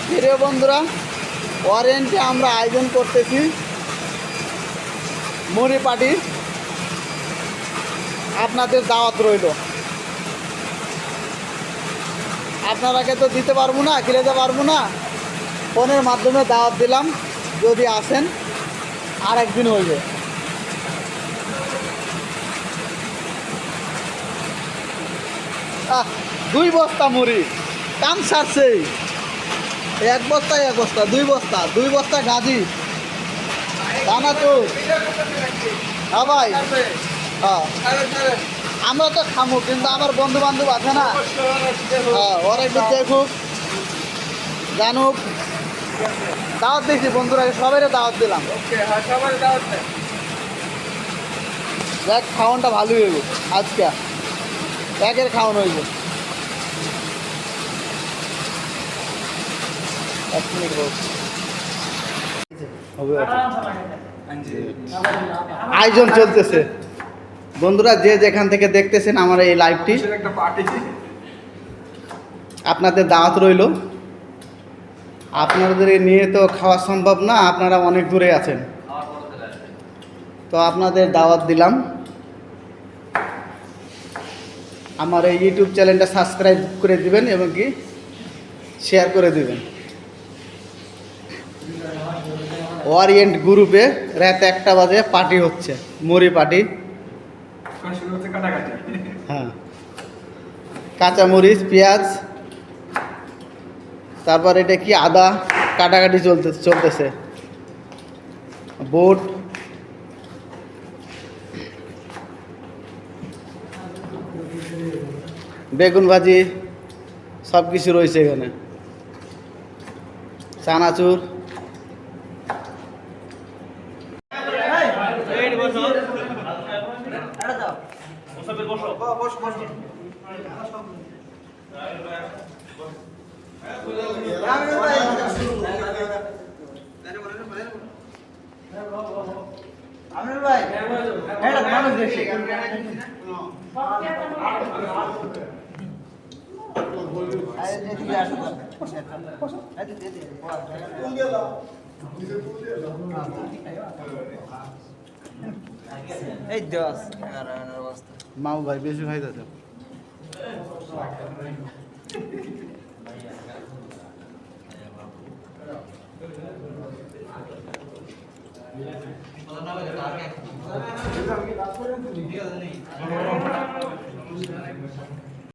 প্রিয় বন্ধুরা, ওয়ারেন্টে আমরা আয়োজন করতেছি মুড়ি পার্টি। আপনাদের দাওয়াত রইল। আপনারাকে তো দিতে পারবো না, খেলাতে পারবো না, ফোনের মাধ্যমে দাওয়াত দিলাম। যদি আসেন আর একদিন হইবে। দুই বস্তা মুড়ি কাম সারছে। এক বস্তা, দুই বস্তা গাজি দানা তো। হ্যাঁ ভাই, হ্যাঁ আমরা তো খামো, কিন্তু আমার বন্ধু বান্ধব আছে না, হ্যাঁ ওরা একটু দেখুক জানুক। দাওয়াত দিয়েছি বন্ধুরা, সবাই দাওয়াত দিলাম। দেখ খাওয়ানটা ভালোই হইব আজকে, একের খাওয়ান হইব। আয়োজন চলতেছে বন্ধুরা, যে যেখান থেকে দেখতেছেন আমার এই লাইভটি, আপনাদের দাওয়াত রইল। আপনাদের নিয়ে তো খাওয়া সম্ভব না, আপনারা অনেক দূরে আছেন, তো আপনাদের দাওয়াত দিলাম। আমার এই ইউটিউব চ্যানেলটা সাবস্ক্রাইব করে দিবেন এবং কি শেয়ার করে দিবেন। ওরিয়েন্ট গ্রুপে রাত 1টা বাজে পার্টি হচ্ছে, মুড়ি পার্টি। হ্যাঁ, কাঁচামরিচ, পেঁয়াজ, তারপর এটা কি আদা কাটাকাটি চলতেছে, বুট, বেগুন ভাজি, সব কিছু রয়েছে এখানে, চানাচুর। মাও ভাই বেশি খাই দাদা।